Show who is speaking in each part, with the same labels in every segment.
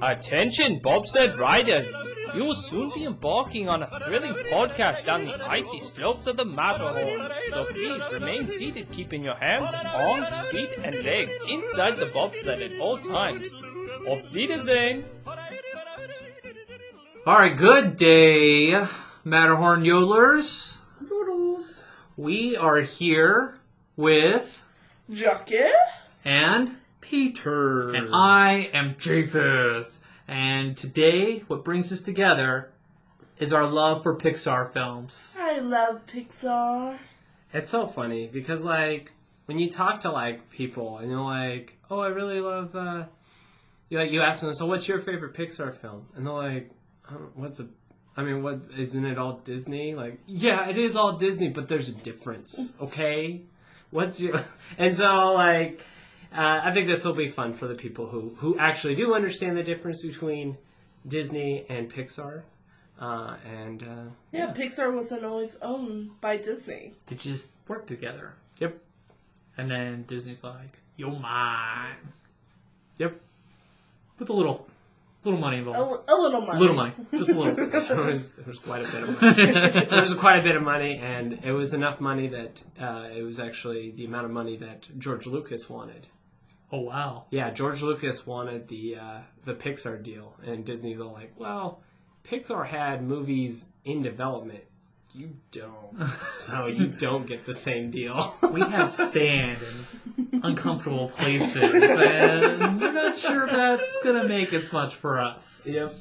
Speaker 1: Attention, bobsled riders! You will soon be embarking on a thrilling podcast down the icy slopes of the Matterhorn. So please remain seated, keeping your hands, arms, feet, and legs inside the bobsled at all times. Auf Wiedersehen!
Speaker 2: Alright, good day, Matterhorn yodelers. Yoodles. We are here with
Speaker 3: Jackie
Speaker 2: and
Speaker 1: Peter.
Speaker 2: And I am Japheth. And today, what brings us together is our love for Pixar films.
Speaker 3: I love Pixar.
Speaker 1: It's so funny because, like, when you talk to, like, people and you're like, oh, I really love, you ask them, so what's your favorite Pixar film? And they're like, isn't it all Disney? Like, yeah, it is all Disney, but there's a difference, okay? And so, like, I think this will be fun for the people who actually do understand the difference between Disney and Pixar.
Speaker 3: Pixar wasn't always owned by Disney.
Speaker 2: They just work together.
Speaker 1: Yep.
Speaker 2: And then Disney's like, you're mine.
Speaker 1: Yep.
Speaker 2: With a little money involved.
Speaker 3: A little money.
Speaker 2: Little money. Just a little.
Speaker 1: There was quite a bit of money. There was quite a bit of money, and it was enough money that it was actually the amount of money that George Lucas wanted.
Speaker 2: Oh, wow.
Speaker 1: Yeah, George Lucas wanted the Pixar deal, and Disney's all like, well, Pixar had movies in development. You don't. So you don't get the same deal.
Speaker 2: We have sand in uncomfortable places, and we're not sure that's going to make as much for us.
Speaker 1: Yep.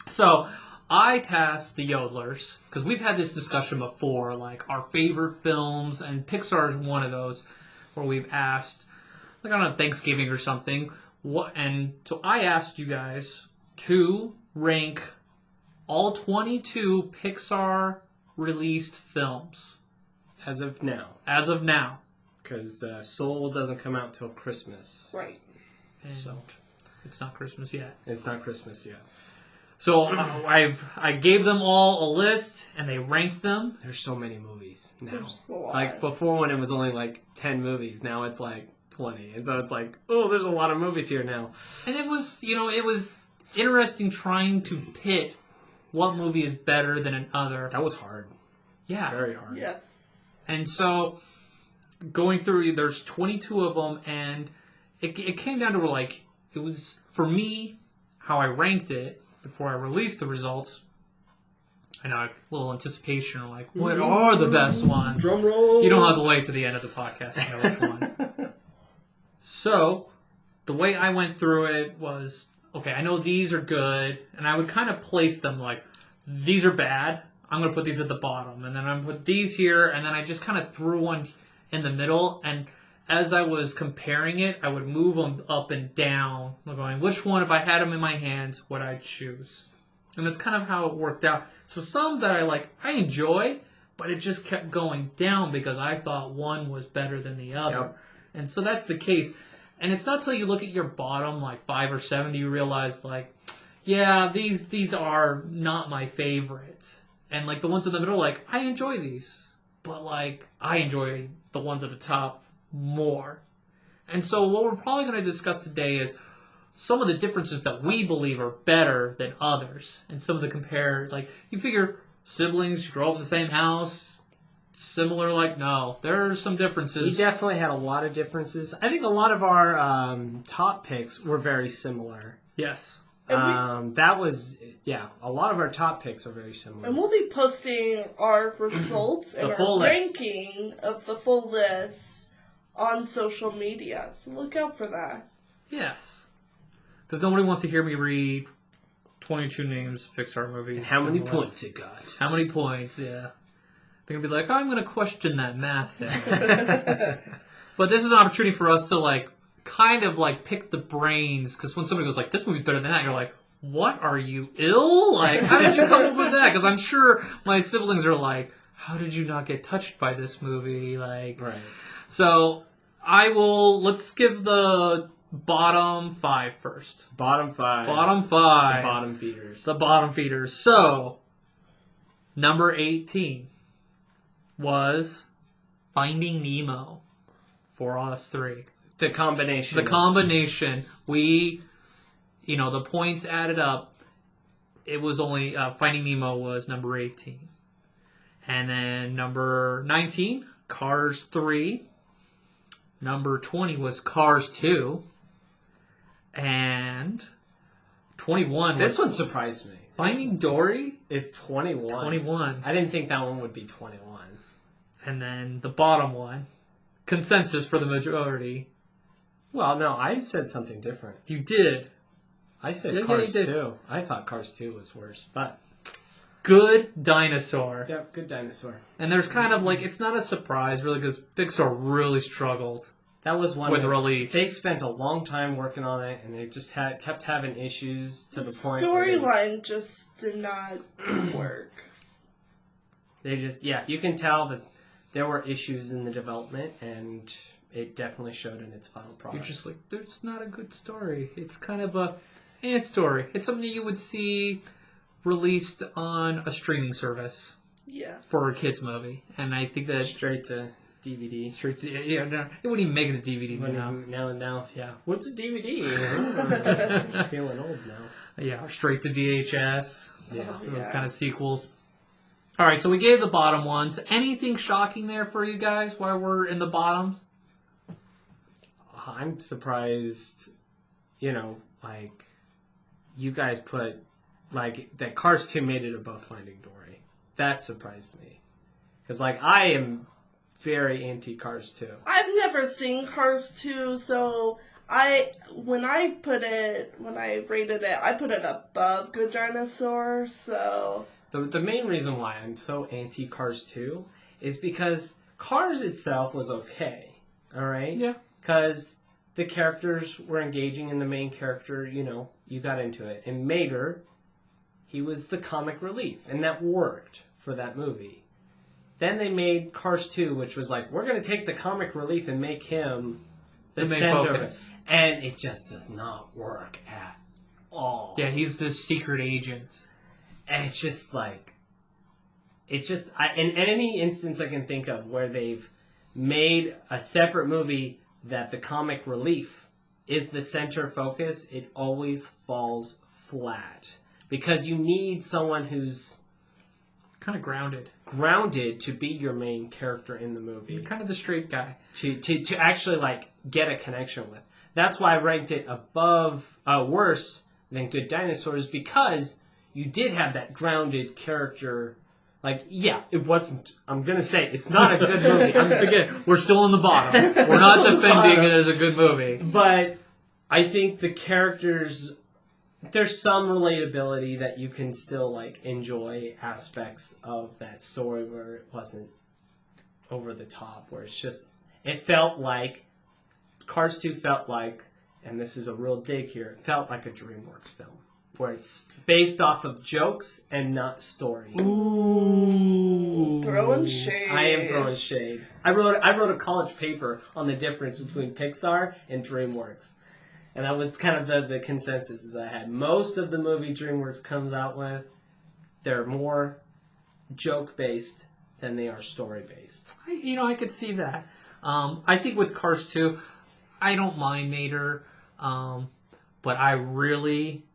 Speaker 2: So, I tasked the yodelers, because we've had this discussion before, like our favorite films, and Pixar is one of those where we've asked, like on Thanksgiving or something, and so I asked you guys to rank all 22 Pixar released films.
Speaker 1: As of now. Because Soul doesn't come out till Christmas.
Speaker 3: Right.
Speaker 2: And
Speaker 1: so
Speaker 2: it's not Christmas yet.
Speaker 1: It's not Christmas yet.
Speaker 2: So I gave them all a list, and they ranked them.
Speaker 1: There's so many movies now.
Speaker 3: There's a lot.
Speaker 1: Like before, when it was only like 10 movies, now it's like 20, and so it's like, oh, there's a lot of movies here now.
Speaker 2: And it was interesting trying to pit what movie is better than another.
Speaker 1: That was hard.
Speaker 2: Yeah.
Speaker 1: Very hard.
Speaker 3: Yes.
Speaker 2: And so, going through, there's 22 of them, and it came down to where, like, it was, for me, how I ranked it before I released the results. I know, a little anticipation, like, what are the best ones?
Speaker 1: Drum roll!
Speaker 2: You don't have to wait to the end of the podcast to know which one. So, the way I went through it was, okay, I know these are good, and I would kind of place them like, these are bad, I'm going to put these at the bottom, and then I'm going to put these here, and then I just kind of threw one in the middle, and as I was comparing it, I would move them up and down, going, which one, if I had them in my hands, would I choose? And that's kind of how it worked out. So some that I enjoy, but it just kept going down because I thought one was better than the other.
Speaker 1: Yep.
Speaker 2: And so that's the case. And it's not till you look at your bottom, like 5 or 7, you realize, like, yeah, these are not my favorites. And, like, the ones in the middle, like, I enjoy these. But, like, I enjoy the ones at the top more. And so what we're probably going to discuss today is some of the differences that we believe are better than others. And some of the compares. Like, you figure siblings, you grow up in the same house, similar, like, no, there are some differences.
Speaker 1: We definitely had a lot of differences. I think a lot of our top picks were very similar.
Speaker 2: Yes.
Speaker 1: A lot of our top picks are very similar.
Speaker 3: And we'll be posting our results and our ranking of the full list on social media. So look out for that.
Speaker 2: Yes. Because nobody wants to hear me read 22 names of Pixar movies.
Speaker 1: And how many points it got.
Speaker 2: How many points, yeah. They're going to be like, I'm going to question that math thing. But this is an opportunity for us to, like, kind of, like, pick the brains. Because when somebody goes, like, this movie's better than that, you're like, what? Are you ill? Like, how did you come up with that? Because I'm sure my siblings are like, how did you not get touched by this movie? Like,
Speaker 1: right.
Speaker 2: So, let's give the bottom 5 first.
Speaker 1: Bottom 5.
Speaker 2: Bottom 5.
Speaker 1: The bottom feeders.
Speaker 2: The bottom feeders. So, number 18 was Finding Nemo for us 3.
Speaker 1: The combination.
Speaker 2: The combination. We the points added up. It was only Finding Nemo was number 18, and then number 19, Cars 3. Number 20 was Cars 2, and 21.
Speaker 4: This one surprised me.
Speaker 2: Finding Dory
Speaker 4: is 21.
Speaker 2: 21.
Speaker 4: I didn't think that one would be 21.
Speaker 2: And then the bottom one, consensus for the majority.
Speaker 4: Well, no, I said something different.
Speaker 2: You did.
Speaker 4: I said Cars 2. I thought Cars 2 was worse, but...
Speaker 2: Good Dinosaur.
Speaker 4: Yep, Good Dinosaur.
Speaker 2: And there's kind of like, it's not a surprise really because Pixar really struggled.
Speaker 4: That was one
Speaker 2: with release.
Speaker 4: They spent a long time working on it, and they just kept having issues to the point.
Speaker 3: Storyline just did not work.
Speaker 4: They just, you can tell that there were issues in the development, and it definitely showed in its final product.
Speaker 2: You're just like, there's not a good story. It's kind of a story. It's something that you would see released on a streaming service.
Speaker 3: Yes.
Speaker 2: For a kids movie, and I think that
Speaker 4: straight to DVD.
Speaker 2: Straight to no, it wouldn't even make it a DVD
Speaker 4: now. Yeah. What's a DVD? I'm feeling old now.
Speaker 2: Yeah, straight to VHS.
Speaker 4: Yeah.
Speaker 2: Those kind of sequels. All right, so we gave the bottom ones. Anything shocking there for you guys while we're in the bottom?
Speaker 4: I'm surprised, you guys put, that Cars 2 made it above Finding Dory. That surprised me. Because, I am very anti-Cars 2.
Speaker 3: I've never seen Cars 2, so when I rated it, I put it above Good Dinosaur, so...
Speaker 4: The main reason why I'm so anti-Cars 2 is because Cars itself was okay, alright?
Speaker 2: Yeah.
Speaker 4: Because the characters were engaging in the main character, you got into it. And Mater, he was the comic relief, and that worked for that movie. Then they made Cars 2, which was we're going to take the comic relief and make him the center of it. And it just does not work at all.
Speaker 2: Yeah, he's this secret agent.
Speaker 4: And it's just in any instance I can think of where they've made a separate movie that the comic relief is the center focus, it always falls flat. Because you need someone who's
Speaker 2: kind of grounded
Speaker 4: to be your main character in the movie.
Speaker 2: You're kind of the straight guy.
Speaker 4: To actually get a connection with. That's why I ranked it above, worse than Good Dinosaurs, because you did have that grounded character. It wasn't. I'm gonna say it's not a good movie.
Speaker 2: Again, we're still in the bottom. We're not defending it as a good movie.
Speaker 4: But I think the characters, there's some relatability that you can still enjoy aspects of that story where it wasn't over the top. Where it felt like Cars 2 felt like, and this is a real dig here, it felt like a DreamWorks film. Where it's based off of jokes and not story.
Speaker 3: Ooh. Throwing shade.
Speaker 4: I am throwing shade. I wrote a college paper on the difference between Pixar and DreamWorks. And that was kind of the consensus I had. Most of the movie DreamWorks comes out with, they're more joke-based than they are story-based.
Speaker 2: I could see that. I think with Cars 2, I don't mind Mater, but I really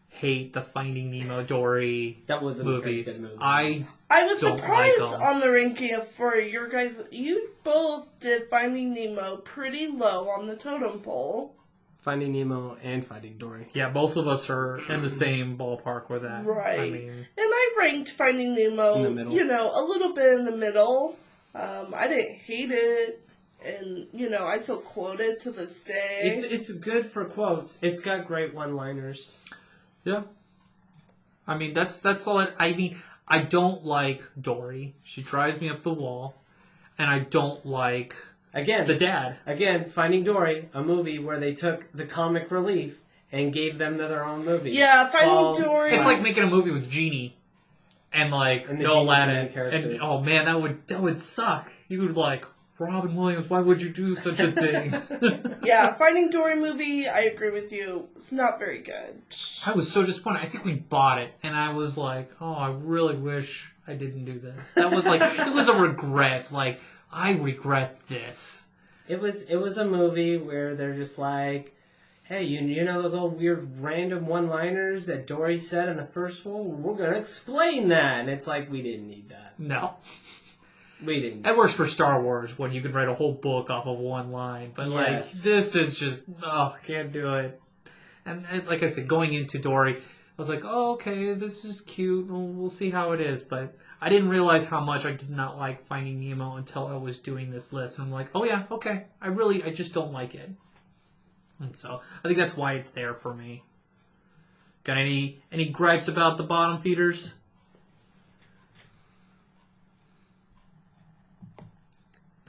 Speaker 2: hate the Finding Nemo Dory
Speaker 4: that was
Speaker 2: movies.
Speaker 4: Good movie.
Speaker 3: I was surprised on the ranking for your guys. You both did Finding Nemo pretty low on the totem pole.
Speaker 4: Finding Nemo and Finding Dory.
Speaker 2: Yeah, both of us are in the same ballpark with that.
Speaker 3: Right. And I ranked Finding Nemo, a little bit in the middle. I didn't hate it. And, I still quote it to this day.
Speaker 4: It's good for quotes. It's got great one-liners.
Speaker 2: Yeah. That's all I don't like Dory. She drives me up the wall. And I don't like...
Speaker 4: Again,
Speaker 2: the dad.
Speaker 4: Again, Finding Dory, a movie where they took the comic relief and gave them their own movie.
Speaker 3: Yeah, Finding Dory.
Speaker 2: It's like making a movie with Genie and no Aladdin. And oh man, that would suck. You would Robin Williams. Why would you do such a thing?
Speaker 3: Yeah, Finding Dory movie. I agree with you. It's not very good.
Speaker 2: I was so disappointed. I think we bought it, and I was like, oh, I really wish I didn't do this. That was it was a regret. I regret this.
Speaker 4: It was a movie where they're just hey, you know those old weird random one-liners that Dory said in the first one? We're going to explain that. And it's like, we didn't need that.
Speaker 2: No.
Speaker 4: We didn't.
Speaker 2: It works for Star Wars when you can write a whole book off of one line. But, like, this is just, can't do it. And like I said, going into Dory, I was like, oh, okay, this is cute. We'll see how it is. But I didn't realize how much I did not like Finding Nemo until I was doing this list. And I'm like, oh, yeah, okay. I just don't like it. And so I think that's why it's there for me. Got any gripes about the bottom feeders?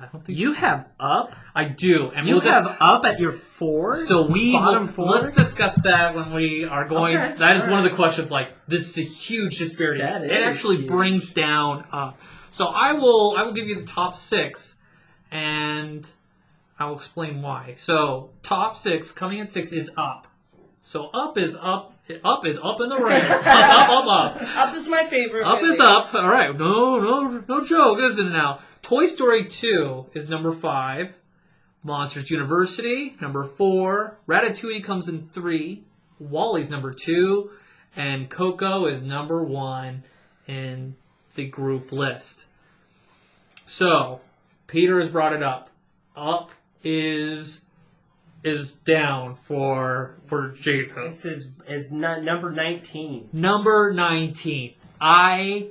Speaker 2: I don't think
Speaker 4: You have Up?
Speaker 2: I do. And
Speaker 4: You have Up at your 4?
Speaker 2: So
Speaker 4: Bottom 4?
Speaker 2: let's discuss that when we are going.
Speaker 4: Okay,
Speaker 2: That is one of the
Speaker 4: alright.
Speaker 2: questions. Like, this is a huge disparity.
Speaker 4: That
Speaker 2: It
Speaker 4: is
Speaker 2: actually
Speaker 4: huge.
Speaker 2: brings down Up. So I will give you the top 6, and I'll explain why. So top 6, coming in 6 is Up. So Up is up. Up is up in the ring. Up.
Speaker 3: Up is my favorite.
Speaker 2: Up
Speaker 3: movie.
Speaker 2: is up. All right. No joke, isn't it now? Toy Story 2 is number 5. Monsters University, number 4. Ratatouille comes in 3. WALL-E's number 2. And Coco is number 1 in the group list. So, Peter has brought it up. Up is down for Jacob.
Speaker 4: This is not number 19.
Speaker 2: Number 19. I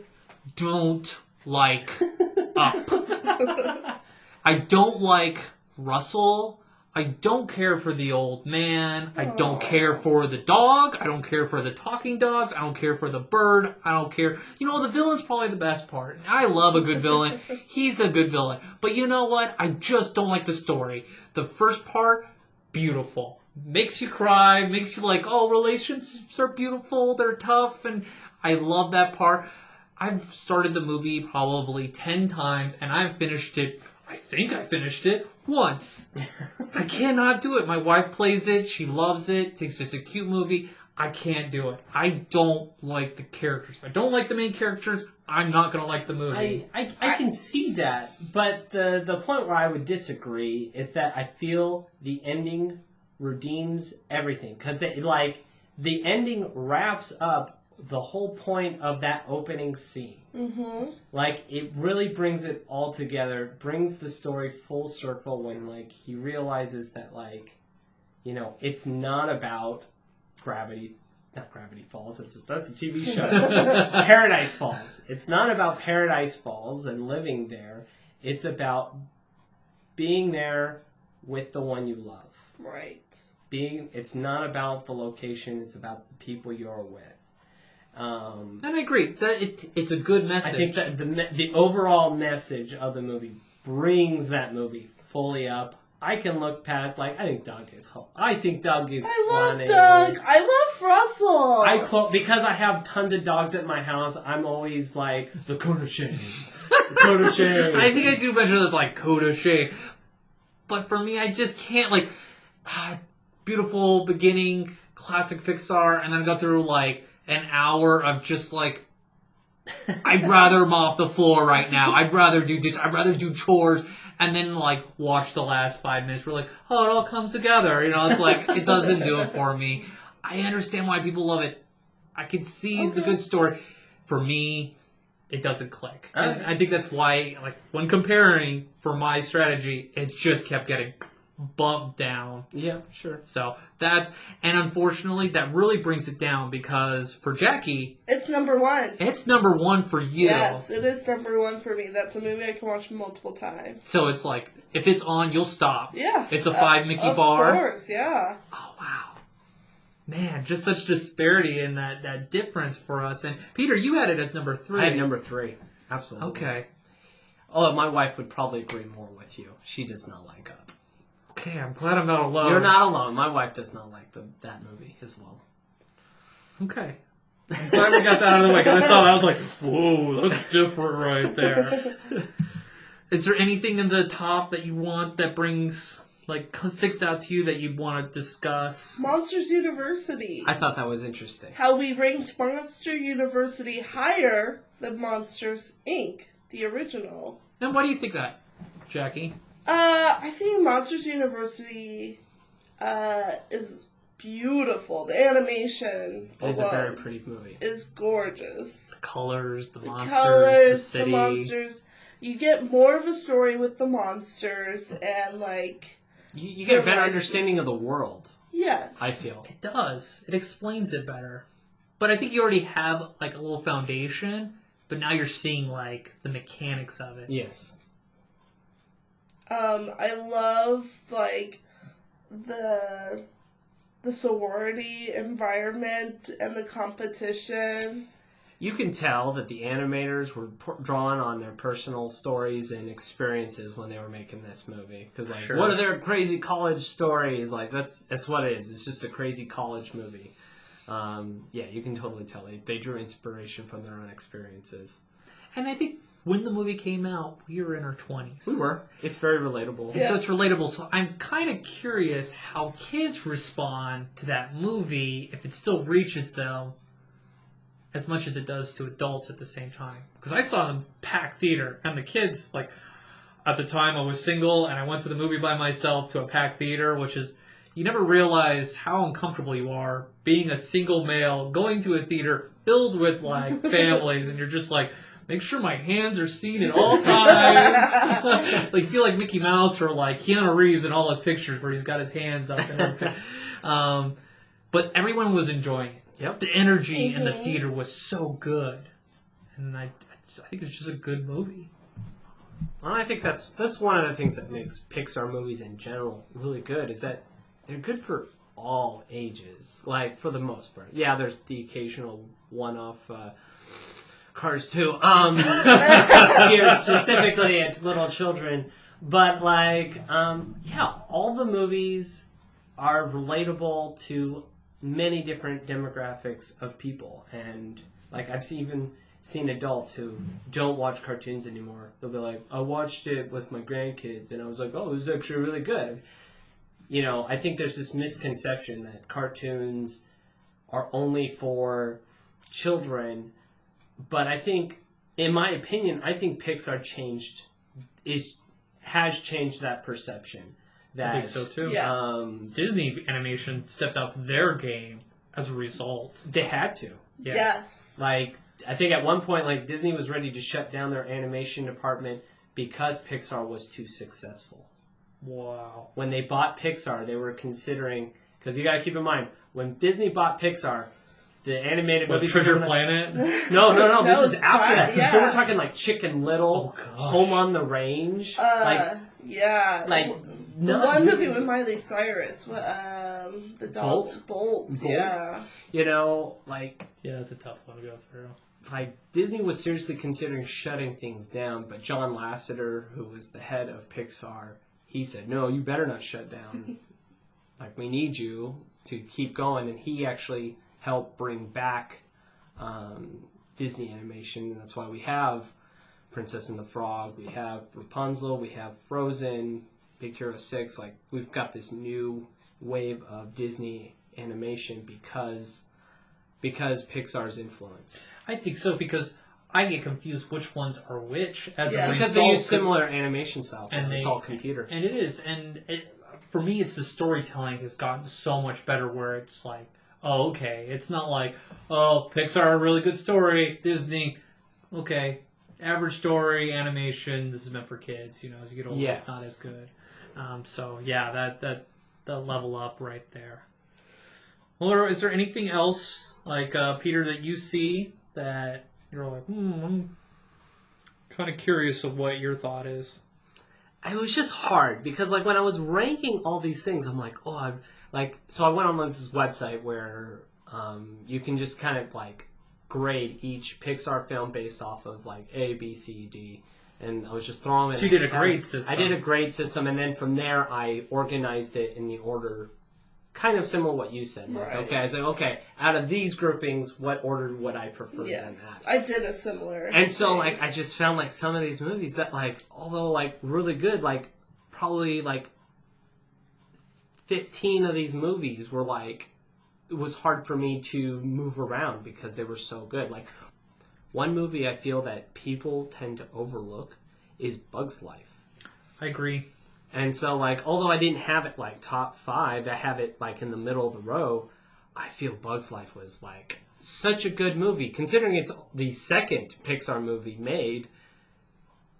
Speaker 2: don't like Up. I don't like Russell. I don't care for the old man. I don't care for the dog. I don't care for the talking dogs. I don't care for the bird. I don't care. You know, the villain's probably the best part. I love a good villain. He's a good villain. But you know what? I just don't like the story. The first part, beautiful. Makes you cry. Makes you like, oh, relationships are beautiful. They're tough. And I love that part. I've started the movie probably 10 times, and I've finished it. I think I finished it once. I cannot do it. My wife plays it. She loves it. Thinks it's a cute movie. I can't do it. I don't like the characters. If I don't like the main characters, I'm not going to like the movie.
Speaker 4: I can see that, but the point where I would disagree is that I feel the ending redeems everything. Because the ending wraps up the whole point of that opening scene.
Speaker 3: Mm-hmm.
Speaker 4: Like, it really brings it all together, brings the story full circle when, like, he realizes that, like, you know, it's not about not Gravity Falls, that's a TV show. Paradise Falls. It's not about Paradise Falls and living there. It's about being there with the one you love.
Speaker 3: Right.
Speaker 4: It's not about the location, it's about the people you're with.
Speaker 2: And I agree. It's a good message.
Speaker 4: I think that the overall message of the movie brings that movie fully up. I can look past, like, I think Doug is funny.
Speaker 3: I love Doug. I love Russell.
Speaker 4: Because I have tons of dogs at my house, I'm always like, the coat of shame. The coat of shame.
Speaker 2: I think I do mention this, like, coat of shame. But for me, I just can't, like, beautiful beginning, classic Pixar, and then go through, like, an hour of just, like, I'd rather mop the floor right now. I'd rather do this. I'd rather do chores. And then, like, watch the last 5 minutes. We're like, oh, it all comes together. You know, it's like, it doesn't do it for me. I understand why people love it. I can see the good story. For me, it doesn't click. And I think that's why, like, when comparing for my strategy, it just kept getting bumped down.
Speaker 4: Yeah, sure.
Speaker 2: So and unfortunately, that really brings it down because for Jackie,
Speaker 3: it's number 1.
Speaker 2: it's number 1 for you.
Speaker 3: Yes, it is number 1 for me. That's a movie I can watch multiple times.
Speaker 2: So it's like, if it's on, you'll stop.
Speaker 3: Yeah.
Speaker 2: It's a 5 Mickey bar.
Speaker 3: Of course, yeah.
Speaker 2: Oh, wow. Man, just such disparity in that difference for us. And Peter, you had it as number 3.
Speaker 4: I had number 3. Absolutely.
Speaker 2: Okay.
Speaker 4: Oh, my wife would probably agree more with you. She does not like Up.
Speaker 2: Okay, I'm glad I'm not alone.
Speaker 4: You're not alone. My wife does not like that movie as well.
Speaker 2: Okay. I'm glad we got that out of the way, because I saw that, I was like, whoa, that's different right there. Is there anything in the top that you want that sticks out to you that you want to discuss?
Speaker 3: Monsters University.
Speaker 4: I thought that was interesting.
Speaker 3: How we ranked Monster University higher than Monsters, Inc., the original.
Speaker 2: And why do you think that, Jackie?
Speaker 3: I think Monsters University is beautiful. The animation
Speaker 4: It's a very
Speaker 3: alone
Speaker 4: pretty movie.
Speaker 3: is gorgeous.
Speaker 2: The colors, the monsters,
Speaker 3: Colors,
Speaker 2: the city.
Speaker 3: the monsters. You get more of a story with the monsters, and like
Speaker 4: You get a better understanding of the world.
Speaker 3: yes,
Speaker 4: I feel.
Speaker 2: It does. It explains it better. But I think you already have like a little foundation, but now you're seeing like the mechanics of it.
Speaker 4: Yes.
Speaker 3: I love like the sorority environment and the competition.
Speaker 4: You can tell that the animators were drawn on their personal stories and experiences when they were making this movie. Because, like,
Speaker 2: Sure.
Speaker 4: what are their crazy college stories? Like, that's what it is. It's just a crazy college movie. Yeah, you can totally tell. They drew inspiration from their own experiences.
Speaker 2: And I think when the movie came out, we were in our 20s.
Speaker 4: We were. It's very relatable.
Speaker 2: And so it's relatable. So I'm kind of curious how kids respond to that movie if it still reaches them as much as it does to adults at the same time. Because I saw them pack theater, and the kids, like, at the time I was single, and I went to the movie by myself to a packed theater, which is, you never realize how uncomfortable you are being a single male, going to a theater filled with, like, families, and you're just like, make sure my hands are seen at all times. Like, feel like Mickey Mouse or, like, Keanu Reeves in all those pictures where he's got his hands up and everything. But everyone was enjoying it.
Speaker 4: Yep.
Speaker 2: The energy in the theater was so good, and I think it's just a good movie.
Speaker 4: Well, I think that's one of the things that makes Pixar movies in general really good, is that they're good for all ages, like, for the most part. Yeah, there's the occasional one-off Cars 2, geared specifically at little children, but, like, yeah, all the movies are relatable to many different demographics of people, and like I've even seen adults who don't watch cartoons anymore. They'll be like, I watched it with my grandkids and I was like, oh, this is actually really good. You know, I think there's this misconception that cartoons are only for children, but I think, in my opinion, I think Pixar has changed that perception.
Speaker 2: I think so too.
Speaker 3: Yes.
Speaker 2: Disney animation stepped up their game as a result.
Speaker 4: They had to.
Speaker 2: Yeah.
Speaker 3: Yes.
Speaker 4: Like, I think at one point, like, Disney was ready to shut down their animation department because Pixar was too successful.
Speaker 2: Wow.
Speaker 4: When they bought Pixar, they were considering, because you got to keep in mind, when Disney bought Pixar, the animated movies...
Speaker 2: Treasure Planet?
Speaker 4: No, this is after that.
Speaker 3: Yeah.
Speaker 4: So we're talking like Chicken Little,
Speaker 2: Oh, gosh.
Speaker 4: Home on the Range.
Speaker 3: Yeah.
Speaker 4: Like,
Speaker 3: the one movie with Miley Cyrus, the dog Bolt. Yeah.
Speaker 4: You know, like...
Speaker 2: Yeah, that's a tough one to go through.
Speaker 4: Like, Disney was seriously considering shutting things down, but John Lasseter, who was the head of Pixar, he said, no, you better not shut down. Like, we need you to keep going. And he actually helped bring back Disney animation. That's why we have Princess and the Frog, we have Rapunzel, we have Frozen, Big Hero 6. Like, we've got this new wave of Disney animation because Pixar's influence.
Speaker 2: I think so, because I get confused which ones are which as a result.
Speaker 4: Because they use similar animation styles, and it's all computer.
Speaker 2: And it is, and for me, it's the storytelling has gotten so much better where it's like, oh, okay, it's not like, oh, Pixar, really good story, Disney, okay, average story, animation, this is meant for kids, you know, as you get older,
Speaker 4: Yes.
Speaker 2: it's not as good. So, yeah, that level up right there. Well, is there anything else, like, Peter, that you see that you're like, I'm kind of curious of what your thought is?
Speaker 4: It was just hard because, like, when I was ranking all these things, I'm like, oh, so I went on this website where you can just kind of, like, grade each Pixar film based off of, like, A, B, C, D. And I was just throwing it.
Speaker 2: So you did a grade system.
Speaker 4: I did a grade system, and then from there I organized it in the order kind of similar to what you said. Like,
Speaker 3: Right.
Speaker 4: okay, I said, okay, out of these groupings, what order would I prefer
Speaker 3: Yes.
Speaker 4: them at?
Speaker 3: I did a similar
Speaker 4: And so,
Speaker 3: thing.
Speaker 4: like, I just found, like, some of these movies that, like, although, like, really good, like, probably, like, 15 of these movies were, like, it was hard for me to move around because they were so good. Like, one movie I feel that people tend to overlook is Bug's Life.
Speaker 2: I agree.
Speaker 4: And so, like, although I didn't have it, like, top 5, I have it, like, in the middle of the row, I feel Bug's Life was, like, such a good movie. Considering it's the second Pixar movie made,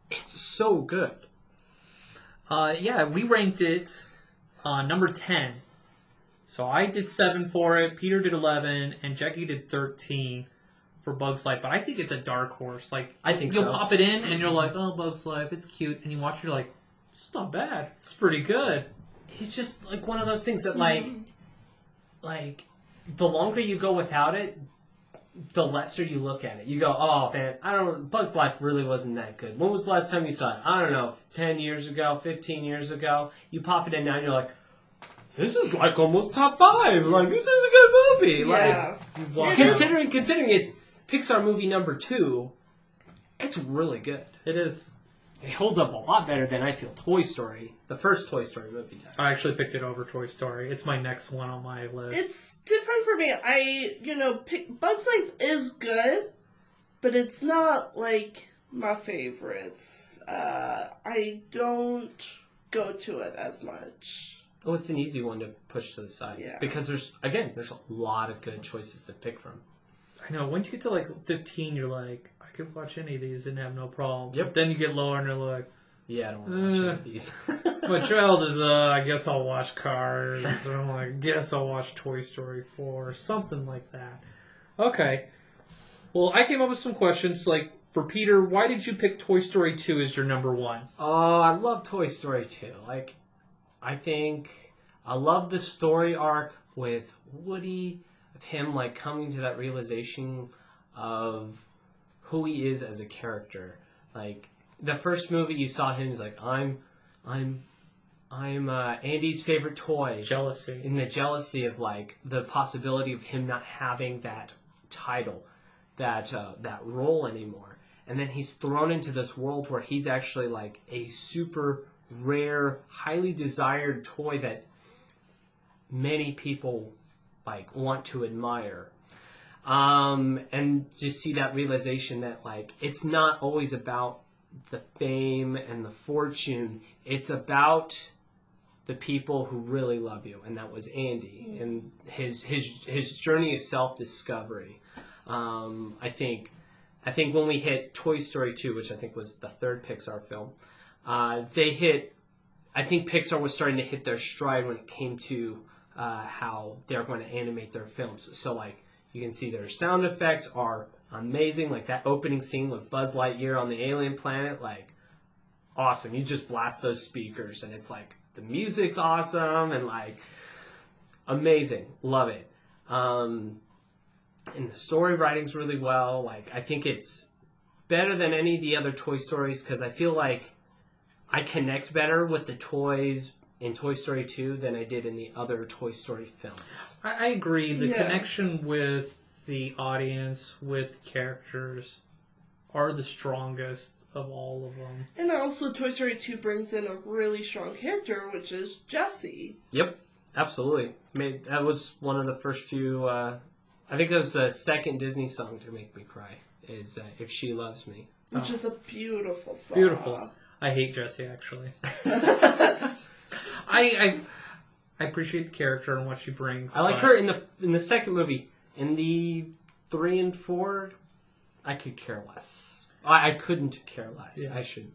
Speaker 4: it's so good.
Speaker 2: Yeah, we ranked it number 10. So I did 7 for it, Peter did 11, and Jackie did 13 for Bug's Life. But I think it's a dark horse. Like,
Speaker 4: I think
Speaker 2: you'll
Speaker 4: so.
Speaker 2: pop it in, and you're like, oh, Bug's Life, it's cute. And you watch it, you're like, it's not bad. It's pretty good.
Speaker 4: It's just, like, one of those things that, like, the longer you go without it, the lesser you look at it. You go, oh, man, Bug's Life really wasn't that good. When was the last time you saw it? I don't know, 10 years ago, 15 years ago. You pop it in now, and you're like, this is like almost top 5. Like, this is a good movie.
Speaker 3: Yeah.
Speaker 4: Like, considering it's Pixar movie number 2, it's really good.
Speaker 2: It is.
Speaker 4: It holds up a lot better than I feel Toy Story, the first Toy Story movie does.
Speaker 2: I actually picked it over Toy Story. It's my next one on my list.
Speaker 3: It's different for me. Bug's Life is good, but it's not, like, my favorites. I don't go to it as much.
Speaker 4: Oh, it's an easy one to push to the side.
Speaker 3: Yeah.
Speaker 4: Because there's a lot of good choices to pick from.
Speaker 2: I know, once you get to like 15, you're like, I could watch any of these and have no problem.
Speaker 4: Yep.
Speaker 2: But then you get lower and you're like,
Speaker 4: Yeah, I don't want to watch any of these.
Speaker 2: my child is, I guess I'll watch Cars, or I guess I'll watch Toy Story 4, or something like that. Okay. Well, I came up with some questions, like, for Peter, why did you pick Toy Story 2 as your number 1?
Speaker 4: Oh, I love Toy Story 2. Like, I think I love the story arc with Woody, of him, like, coming to that realization of who he is as a character. Like, the first movie you saw him, he's like, I'm Andy's favorite toy.
Speaker 2: Jealousy.
Speaker 4: In the jealousy of, like, the possibility of him not having that title, that role anymore. And then he's thrown into this world where he's actually, like, a super rare, highly desired toy that many people, like, want to admire. And just see that realization that, like, it's not always about the fame and the fortune. It's about the people who really love you, and that was Andy and his journey of self-discovery. I think when we hit Toy Story 2, which I think was the third Pixar film, I think Pixar was starting to hit their stride when it came to how they're going to animate their films. So, like, you can see their sound effects are amazing. Like, that opening scene with Buzz Lightyear on the alien planet, like, awesome. You just blast those speakers, and it's like, the music's awesome, and, like, amazing. Love it. And the story writing's really well. Like, I think it's better than any of the other Toy Stories, because I feel like I connect better with the toys in Toy Story 2 than I did in the other Toy Story films.
Speaker 2: I agree. The connection with the audience, with characters, are the strongest of all of them.
Speaker 3: And also, Toy Story 2 brings in a really strong character, which is Jessie.
Speaker 4: Yep, absolutely. That was one of the first few... I think that was the second Disney song to make me cry, is If She Loves Me.
Speaker 3: Which is a beautiful song.
Speaker 2: Beautiful. I hate Jessie, actually. I appreciate the character and what she brings.
Speaker 4: I like her in the second movie. In the 3 and 4, I could care less. I couldn't care less. Yes. I should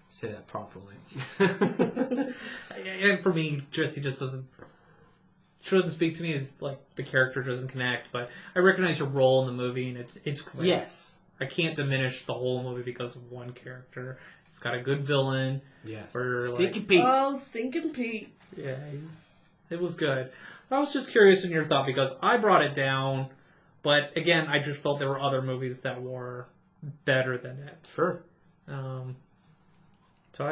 Speaker 4: say that properly.
Speaker 2: And for me, Jessie just doesn't speak to me as, like, the character doesn't connect, but I recognize her role in the movie, and it's great.
Speaker 4: Yes.
Speaker 2: I can't diminish the whole movie because of one character. It's got a good villain.
Speaker 4: Yes.
Speaker 2: Stinky
Speaker 4: Pete.
Speaker 3: Oh, Stinking Pete.
Speaker 2: Yeah, it was good. I was just curious in your thought because I brought it down, but again, I just felt there were other movies that were better than it.
Speaker 4: Sure.
Speaker 2: So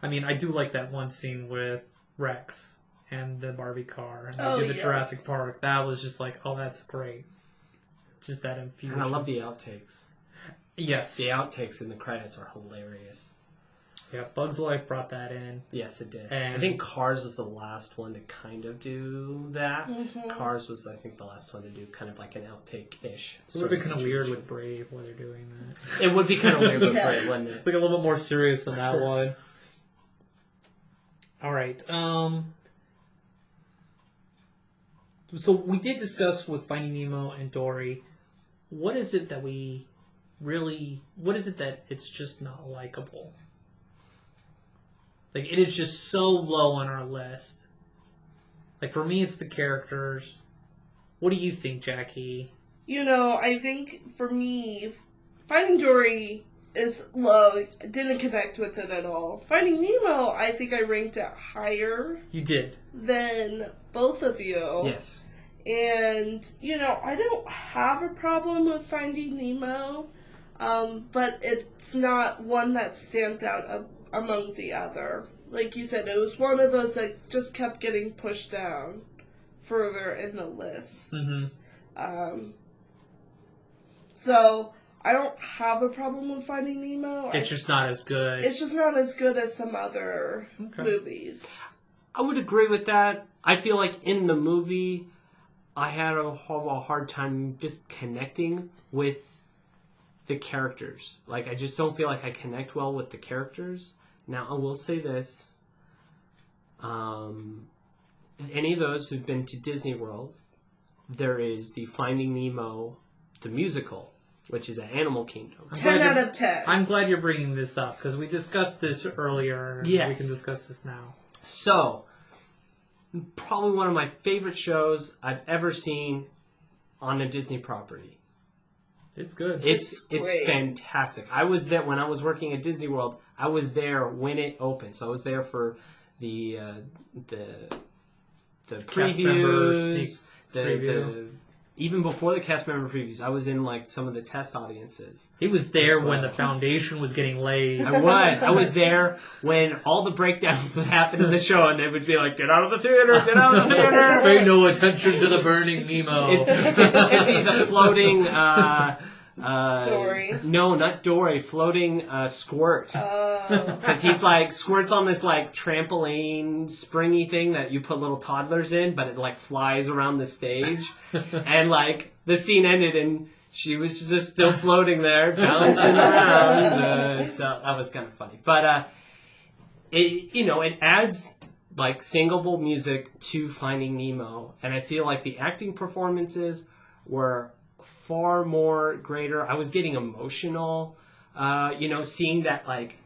Speaker 2: I do like that one scene with Rex and the Barbie car and they did the Jurassic Park. That was just like, oh, that's great. Just that infusion.
Speaker 4: And I love the outtakes.
Speaker 2: Yes.
Speaker 4: The outtakes in the credits are hilarious.
Speaker 2: Yeah, Bug's Life brought that in.
Speaker 4: Yes, it did.
Speaker 2: And
Speaker 4: I think Cars was the last one to kind of do that. Mm-hmm. Cars was, I think, the last one to do kind of like an outtake-ish.
Speaker 2: It would be kind of weird with Brave while they're doing that.
Speaker 4: It would be kind of weird with Brave, wouldn't it?
Speaker 2: Like a little bit more serious than that one. All right. So we did discuss with Finding Nemo and Dory. What is it that we really? What is it that it's just not likable? Like it is just so low on our list. Like for me, it's the characters. What do you think, Jackie?
Speaker 3: I think for me, Finding Dory is low. I didn't connect with it at all. Finding Nemo, I think I ranked it higher
Speaker 2: You did.
Speaker 3: than both of you.
Speaker 2: Yes.
Speaker 3: And, I don't have a problem with Finding Nemo, but it's not one that stands out among the other. Like you said, it was one of those that just kept getting pushed down further in the list.
Speaker 2: Mm-hmm.
Speaker 3: So, I don't have a problem with Finding Nemo.
Speaker 2: It's just not as good.
Speaker 3: It's just not as good as some other movies.
Speaker 4: I would agree with that. I feel like in the movie, I had a hard time just connecting with the characters. Like, I just don't feel like I connect well with the characters. Now, I will say this. Any of those who've been to Disney World, there is the Finding Nemo, the musical, which is at Animal Kingdom.
Speaker 3: 10 out of 10.
Speaker 2: I'm glad you're bringing this up, because we discussed this earlier.
Speaker 4: Yes.
Speaker 2: We can discuss this now.
Speaker 4: So, probably one of my favorite shows I've ever seen on a Disney property.
Speaker 2: It's good.
Speaker 4: It's
Speaker 3: great.
Speaker 4: fantastic. I was there when I was working at Disney World. I was there when it opened, so I was there for the
Speaker 2: Cast members,
Speaker 4: previews,
Speaker 2: preview.
Speaker 4: even before the cast member previews. I was in like some of the test audiences.
Speaker 2: He was there
Speaker 4: As
Speaker 2: when
Speaker 4: well.
Speaker 2: the foundation was getting laid.
Speaker 4: I was there when all the breakdowns would happen in the show, and they would be like, "Get out of the theater! Get out of the theater!"
Speaker 2: Pay no attention to the burning Nemo.
Speaker 4: It'd be the floating.
Speaker 3: Dory.
Speaker 4: No, not Dory. Floating Squirt. Because he's like squirts on this like trampoline springy thing that you put little toddlers in, but it like flies around the stage, and like the scene ended and she was just still floating there, bouncing around. So that was kind of funny, but it adds like singable music to Finding Nemo, and I feel like the acting performances were far more greater. I was getting emotional, seeing that like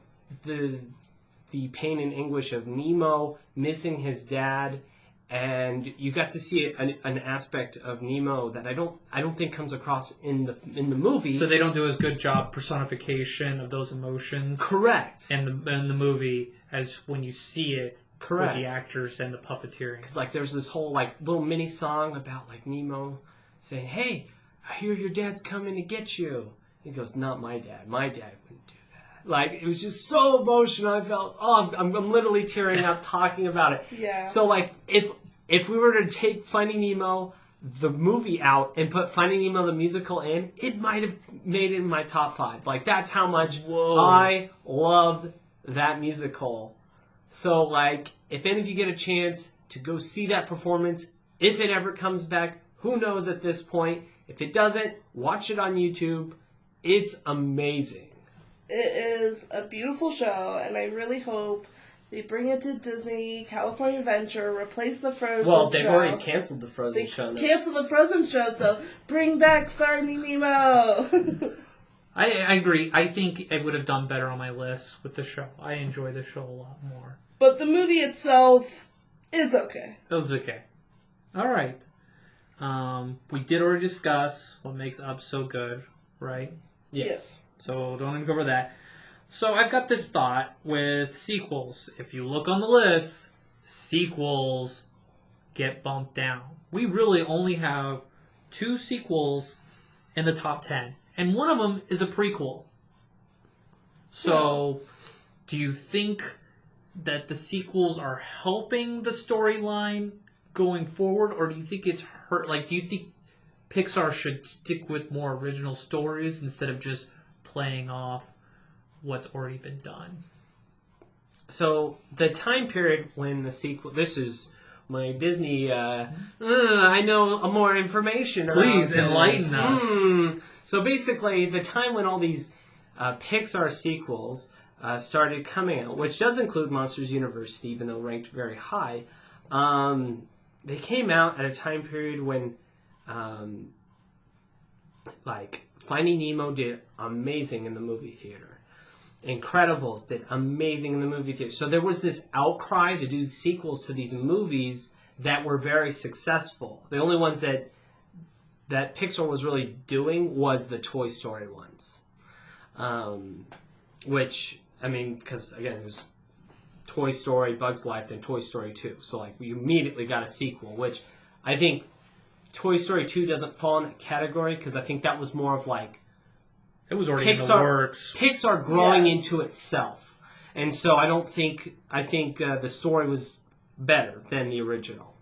Speaker 4: the pain and anguish of Nemo missing his dad, and you got to see an aspect of Nemo that I don't think comes across in the movie.
Speaker 2: So they don't do as good job personification of those emotions.
Speaker 4: Correct.
Speaker 2: In the movie as when you see it.
Speaker 4: Correct.
Speaker 2: With the actors and the puppeteering.
Speaker 4: Because like there's this whole like little mini song about like Nemo saying, "Hey, I hear your dad's coming to get you." He goes, "Not my dad. My dad wouldn't do that." Like, it was just so emotional. I felt, I'm literally tearing up talking about it.
Speaker 3: Yeah.
Speaker 4: So, like, if we were to take Finding Nemo, the movie, out and put Finding Nemo, the musical, in, it might have made it in my top 5. Like, that's how much I love that musical. So, like, if any of you get a chance to go see that performance, if it ever comes back, who knows at this point. If it doesn't, watch it on YouTube. It's amazing.
Speaker 3: It is a beautiful show, and I really hope they bring it to Disney, California Adventure, replace the Frozen show.
Speaker 4: Well, they've already canceled the Frozen show now.
Speaker 3: Canceled the Frozen show, so bring back Finding Nemo.
Speaker 2: I agree. I think it would have done better on my list with the show. I enjoy the show a lot more.
Speaker 3: But the movie itself is okay.
Speaker 2: It was okay. All right. We did already discuss what makes Up so good, right?
Speaker 4: Yes.
Speaker 2: So don't even go over that. So I've got this thought with sequels. If you look on the list, sequels get bumped down. We really only have 2 sequels in the top 10. And one of them is a prequel. So do you think that the sequels are helping the storyline going forward, or do you think it's hurt? Like, do you think Pixar should stick with more original stories instead of just playing off what's already been done?
Speaker 4: So the time period when the sequel, this is my Disney, I know more information.
Speaker 2: Please
Speaker 4: about
Speaker 2: enlighten us.
Speaker 4: So basically, the time when all these Pixar sequels started coming out, which does include Monsters University, even though ranked very high. They came out at a time period when, like, Finding Nemo did amazing in the movie theater. Incredibles did amazing in the movie theater. So there was this outcry to do sequels to these movies that were very successful. The only ones that Pixar was really doing was the Toy Story ones. Which, I mean, because, again, it was Toy Story, Bug's Life, and Toy Story 2. So, like, we immediately got a sequel, which I think Toy Story 2 doesn't fall in that category, because I think that was more of, like,
Speaker 2: it was already in the works.
Speaker 4: Pixar growing
Speaker 3: Yes.
Speaker 4: into itself. And so I think the story was better than the original.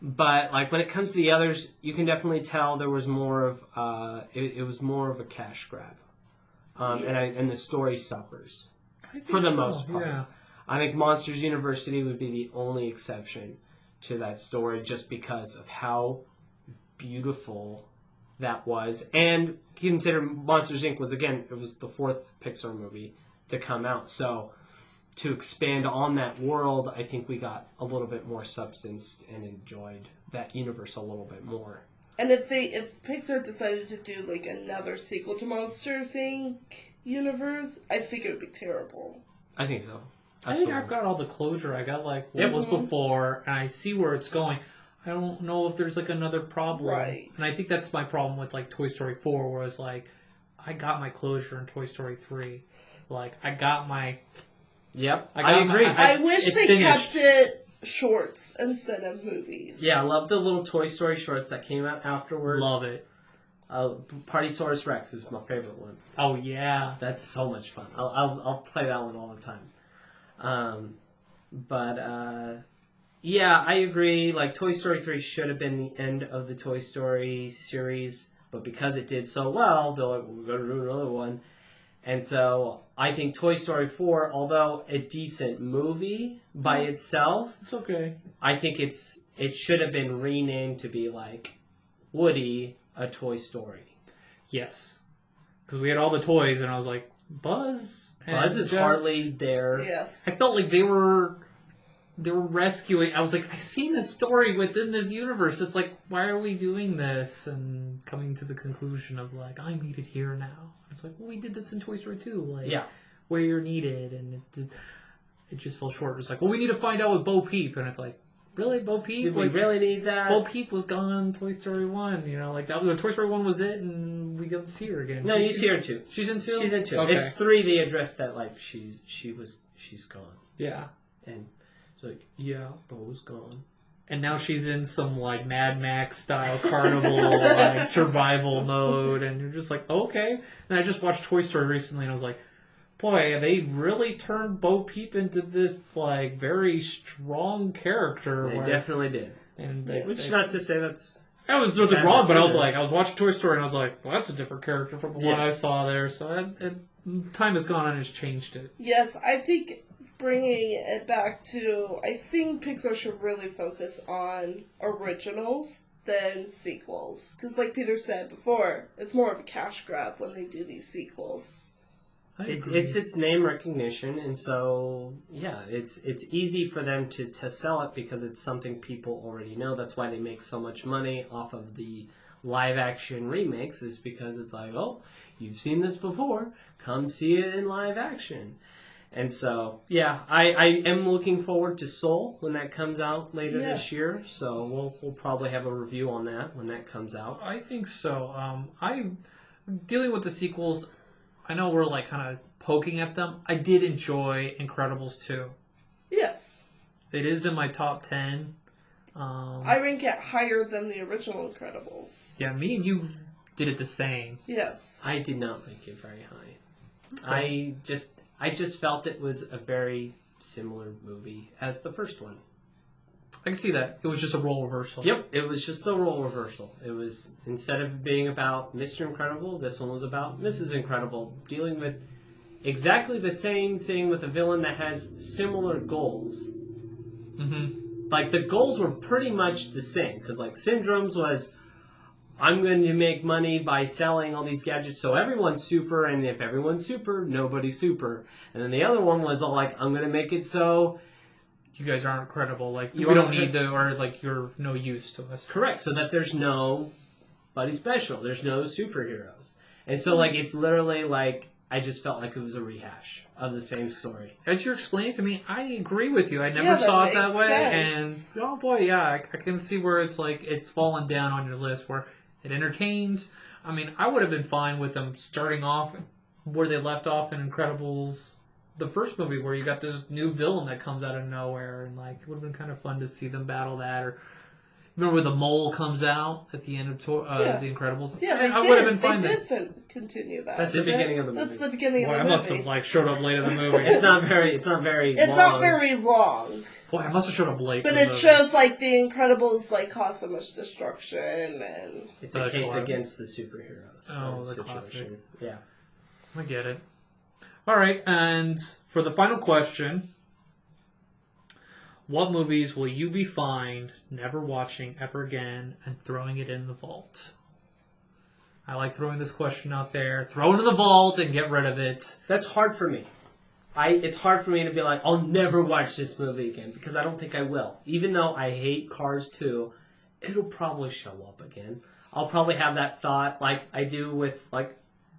Speaker 4: But, like, when it comes to the others, you can definitely tell there was more of, it was more of a cash grab. And the story suffers for the most part.
Speaker 2: Yeah.
Speaker 4: I think Monsters University would be the only exception to that story, just because of how beautiful that was. And consider Monsters Inc. was, again, it was the fourth Pixar movie to come out. So to expand on that world, I think we got a little bit more substance and enjoyed that universe a little bit more.
Speaker 3: And if Pixar decided to do like another sequel to Monsters Inc. universe, I think it would be terrible.
Speaker 4: I think so.
Speaker 2: I think I've got all the closure. I got like what was before, and I see where it's going. I don't know if there's like another problem.
Speaker 3: Right.
Speaker 2: And I think that's my problem with like Toy Story 4, where it's like, I got my closure in Toy Story 3. Like, I got my...
Speaker 4: Yep,
Speaker 2: I
Speaker 4: I agree.
Speaker 3: I wish they
Speaker 2: finished.
Speaker 3: kept it shorts instead of movies.
Speaker 4: Yeah, I love the little Toy Story shorts that came out afterward.
Speaker 2: Love it.
Speaker 4: Partysaurus Rex is my favorite one.
Speaker 2: Oh, yeah.
Speaker 4: That's so much fun. I'll play that one all the time. Yeah, I agree. Like, Toy Story 3 should have been the end of the Toy Story series, but because it did so well, they're like, we're going to do another one. And so I think Toy Story 4, although a decent movie by itself,
Speaker 2: It's okay.
Speaker 4: I think it should have been renamed to be like Woody, a Toy Story.
Speaker 2: Yes. Because we had all the toys, and I was like, Buzz?
Speaker 4: Buzz is hardly there.
Speaker 3: Yes.
Speaker 2: I felt like they were rescuing. I was like, I've seen this story within this universe. It's like, why are we doing this? And coming to the conclusion of like, I'm needed here now. It's like, well, we did this in Toy Story 2. Like,
Speaker 4: Yeah.
Speaker 2: where you're needed, and it just fell short. It's like, well, we need to find out with Bo Peep, and it's like, really, Bo Peep?
Speaker 4: Did we
Speaker 2: Like,
Speaker 4: really need that?
Speaker 2: Bo Peep was gone in Toy Story 1. You know, like that. Toy Story 1 was it, and we don't see her again.
Speaker 4: No, you see her too.
Speaker 2: She's in 2.
Speaker 4: She's in 2.
Speaker 2: Okay.
Speaker 4: It's 3 they addressed that like she's gone.
Speaker 2: Yeah.
Speaker 4: And it's like, yeah, Bo's gone.
Speaker 2: And now she's in some like Mad Max style carnival like survival mode, and you're just like, oh, okay. And I just watched Toy Story recently, and I was like, boy, they really turned Bo Peep into this like very strong character.
Speaker 4: They definitely did.
Speaker 2: And
Speaker 4: Which not to say that's
Speaker 2: that was nothing wrong, but I was watching Toy Story, and I was like, well, that's a different character from the one I
Speaker 4: Yes.
Speaker 2: saw there. So time has gone on and has changed it.
Speaker 3: Yes, I think bringing it back to, I think Pixar should really focus on originals than sequels. Because like Peter said before, it's more of a cash grab when they do these sequels.
Speaker 4: it's its name recognition, and so yeah, it's easy for them to sell it because it's something people already know. That's why they make so much money off of the live action remakes, is because it's like, oh, you've seen this before, come see it in live action. And so, yeah, I am looking forward to Soul when that comes out later this year. So we'll probably have a review on that when that comes out.
Speaker 2: I think so. I'm dealing with the sequels. I know we're like kind of poking at them. I did enjoy Incredibles 2.
Speaker 3: Yes.
Speaker 2: It is in my top 10.
Speaker 3: I rank it higher than the original Incredibles.
Speaker 2: Yeah, me and you did it the same.
Speaker 3: Yes.
Speaker 4: I did not rank it very high. I just felt it was a very similar movie as the first one.
Speaker 2: I can see that. It was just a role reversal.
Speaker 4: Yep, it was just the role reversal. It was, instead of being about Mr. Incredible, this one was about Mrs. Incredible, dealing with exactly the same thing with a villain that has similar goals.
Speaker 2: Mm-hmm.
Speaker 4: Like, the goals were pretty much the same, because, like, Syndrome's was, I'm going to make money by selling all these gadgets so everyone's super, and if everyone's super, nobody's super. And then the other one was all like, I'm going to make it so...
Speaker 2: You guys aren't credible. Like,
Speaker 4: You
Speaker 2: we don't
Speaker 4: aren't
Speaker 2: need the, or like, you're of no use to us.
Speaker 4: Correct, so that there's nobody special. There's no superheroes. And so, like, it's literally like, I just felt like it was a rehash of the same story.
Speaker 2: As you're explaining to me, I agree with you. I never
Speaker 3: Yeah, that
Speaker 2: saw it that
Speaker 3: makes
Speaker 2: way.
Speaker 3: sense.
Speaker 2: And, oh boy, yeah, I can see where it's like, it's fallen down on your list where it entertains. I mean, I would have been fine with them starting off where they left off in Incredibles, the first movie, where you got this new villain that comes out of nowhere, and like it would have been kind of fun to see them battle that. Or remember where the mole comes out at the end of the Incredibles?
Speaker 3: Yeah, they
Speaker 2: I
Speaker 3: did.
Speaker 2: would have been fine.
Speaker 3: They did continue that.
Speaker 4: That's the beginning of the movie.
Speaker 3: That's the beginning
Speaker 2: Boy,
Speaker 3: of
Speaker 2: I
Speaker 3: the
Speaker 2: must
Speaker 3: movie.
Speaker 2: have like showed up late in the movie.
Speaker 4: It's not very
Speaker 3: It's
Speaker 4: long.
Speaker 3: not very long,
Speaker 2: Boy, I must have showed up late.
Speaker 3: but
Speaker 2: in the
Speaker 3: it
Speaker 2: movie.
Speaker 3: shows like the Incredibles like cause so much destruction and.
Speaker 4: It's a case
Speaker 2: Classic.
Speaker 4: against the superheroes.
Speaker 2: Oh, the
Speaker 4: situation.
Speaker 2: classic.
Speaker 4: Yeah.
Speaker 2: I get it. All right, and for the final question, what movies will you be fine never watching ever again and throwing it in the vault? I like throwing this question out there. Throw it in the vault and get rid of it.
Speaker 4: That's hard for me. It's hard for me to be like, I'll never watch this movie again, because I don't think I will. Even though I hate Cars 2, it'll probably show up again. I'll probably have that thought like I do with, like,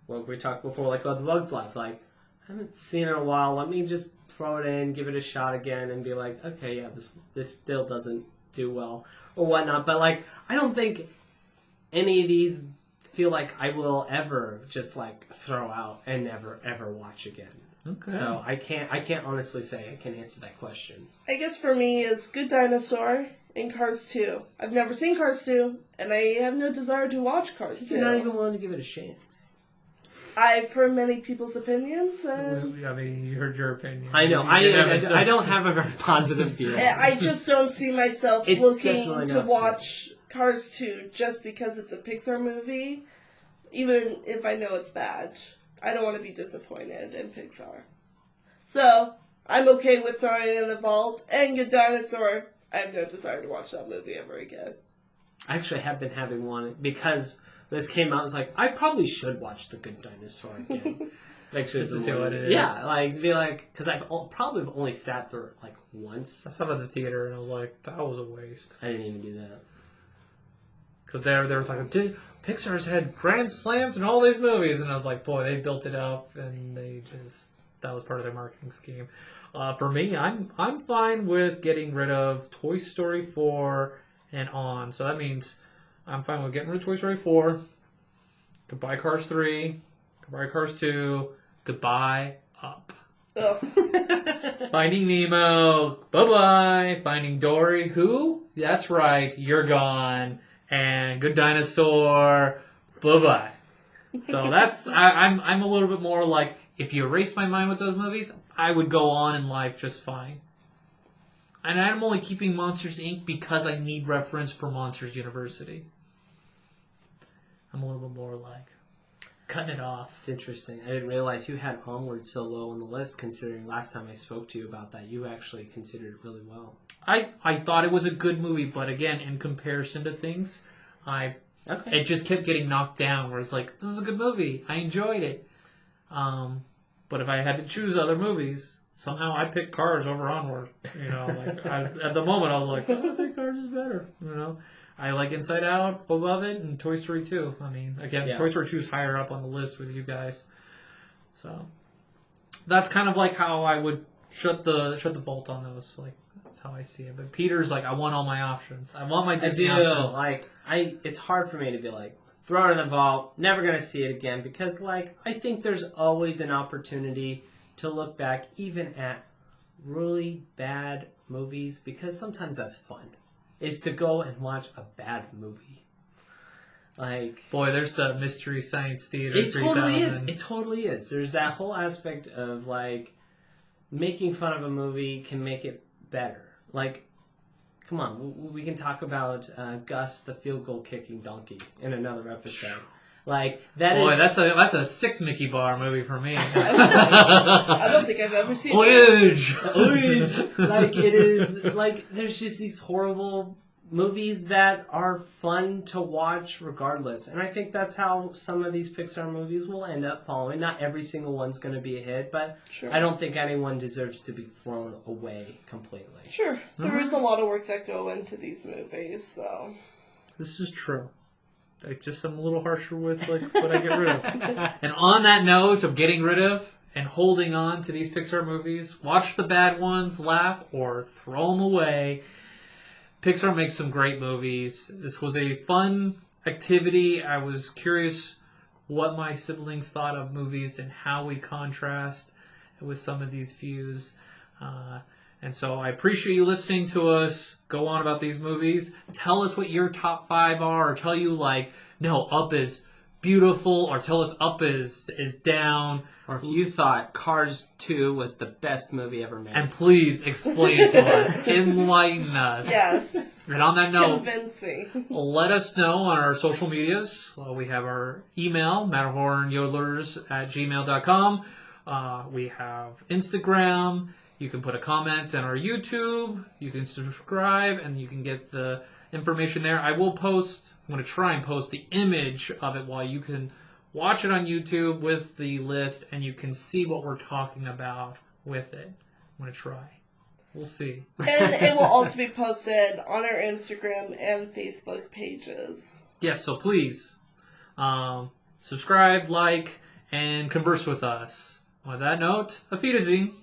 Speaker 4: what we talked before, like, oh, The Bug's Life. Like, I haven't seen it in a while. Let me just throw it in, give it a shot again, and be like, okay, yeah, this still doesn't do well, or whatnot. But, like, I don't think any of these feel like I will ever just, like, throw out and never, ever watch again.
Speaker 2: Okay.
Speaker 4: So I can't honestly say I can answer that question.
Speaker 3: I guess for me is Good Dinosaur and Cars 2. I've never seen Cars 2, and I have no desire to watch Cars 2.
Speaker 4: You're not even willing to give it a chance.
Speaker 3: I've heard many people's opinions.
Speaker 2: I mean, you heard your opinion.
Speaker 4: I know.
Speaker 2: You didn't have
Speaker 4: I don't have a very positive view.
Speaker 3: I just don't see myself
Speaker 4: It's
Speaker 3: looking
Speaker 4: definitely
Speaker 3: to
Speaker 4: not
Speaker 3: watch Cars 2 just because it's a Pixar movie, even if I know it's bad. I don't want to be disappointed in Pixar. So, I'm okay with throwing it in the vault. And Good Dinosaur, I have no desire to watch that movie ever again.
Speaker 4: I actually have been having one because this came out. I was like, I probably should watch The Good Dinosaur again. Like,
Speaker 2: Just to see what it is.
Speaker 4: Yeah, like to be like, because I've probably only sat through it like once.
Speaker 2: I saw it in the theater and I was like, that was a waste.
Speaker 4: I didn't even do that.
Speaker 2: Because they were talking, dude, Pixar's had grand slams in all these movies, and I was like, boy, they built it up, and that was part of their marketing scheme. For me, I'm fine with getting rid of Toy Story 4 and on. So that means I'm fine with getting rid of Toy Story 4. Goodbye Cars 3. Goodbye Cars 2. Goodbye Up.
Speaker 3: Ugh.
Speaker 2: Finding Nemo. Bye-bye. Finding Dory. Who? That's right. You're gone. And Good Dinosaur. Bye-bye. So that's... I'm a little bit more like, if you erase my mind with those movies, I would go on in life just fine. And I'm only keeping Monsters, Inc. because I need reference for Monsters University. I'm a little bit more like cutting it off.
Speaker 4: It's interesting. I didn't realize you had Onward so low on the list, considering last time I spoke to you about that, you actually considered it really well.
Speaker 2: I thought it was a good movie, but again, in comparison to things, it just kept getting knocked down, where it's like, this is a good movie. I enjoyed it. But if I had to choose other movies, somehow I picked Cars over Onward. You know, like at the moment I was like, oh, I think Cars is better. You know, I like Inside Out above it, and Toy Story 2. I mean, again,
Speaker 4: Yeah.
Speaker 2: Toy Story 2 is higher up on the list with you guys. So that's kind of like how I would shut the vault on those. Like, that's how I see it. But Peter's like, I want all my options. I want my Disney options.
Speaker 4: It's hard for me to be like, throw it in the vault, never going to see it again, because, like, I think there's always an opportunity to look back even at really bad movies, because sometimes that's fun, is to go and watch a bad movie. Like,
Speaker 2: Boy, there's the Mystery Science Theater.
Speaker 4: it totally is.
Speaker 2: 3000.
Speaker 4: It totally is. There's that whole aspect of, like, making fun of a movie can make it better. Like, come on, we can talk about Gus the field goal kicking donkey in another episode. Like,
Speaker 2: Boy, that's a 6 Mickey Bar movie for me.
Speaker 3: I don't think I've ever seen it.
Speaker 2: Voyage!
Speaker 4: Like, it is, like, there's just these horrible movies that are fun to watch regardless. And I think that's how some of these Pixar movies will end up following. Not every single one's going to be a hit, but
Speaker 3: Sure.
Speaker 4: I don't think anyone deserves to be thrown away completely.
Speaker 3: Sure. There is a lot of work that go into these movies, so.
Speaker 2: This is true. I just am a little harsher with like what I get rid of. And on that note of getting rid of and holding on to these Pixar movies, watch the bad ones, laugh, or throw them away. Pixar makes some great movies. This was a fun activity. I was curious what my siblings thought of movies and how we contrast with some of these views. And so I appreciate you listening to us go on about these movies. Tell us what your top 5 are, or tell you like, no, Up is beautiful, or tell us Up is down.
Speaker 4: Or if you thought Cars 2 was the best movie ever made.
Speaker 2: And please explain it to us. Enlighten us.
Speaker 3: Yes.
Speaker 2: And on that note,
Speaker 3: Convince me.
Speaker 2: let us know on our social medias. We have our email, matterhornyodlers@gmail.com. We have Instagram. You can put a comment on our YouTube. You can subscribe, and you can get the information there. I will post, I'm going to try and post the image of it while you can watch it on YouTube with the list, and you can see what we're talking about with it. I'm going to try. We'll see.
Speaker 3: And it will also be posted on our Instagram and Facebook pages.
Speaker 2: Yes, so please subscribe, like, and converse with us. On that note, auf Wiedersehen.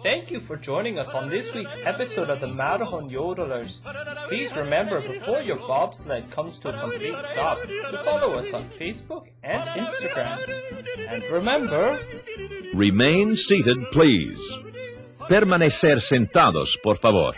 Speaker 1: Thank you for joining us on this week's episode of the Matterhorn Yodelers. Please remember, before your bobsled comes to a complete stop, to follow us on Facebook and Instagram. And remember...
Speaker 5: Remain seated, please. Permanecer sentados, por favor.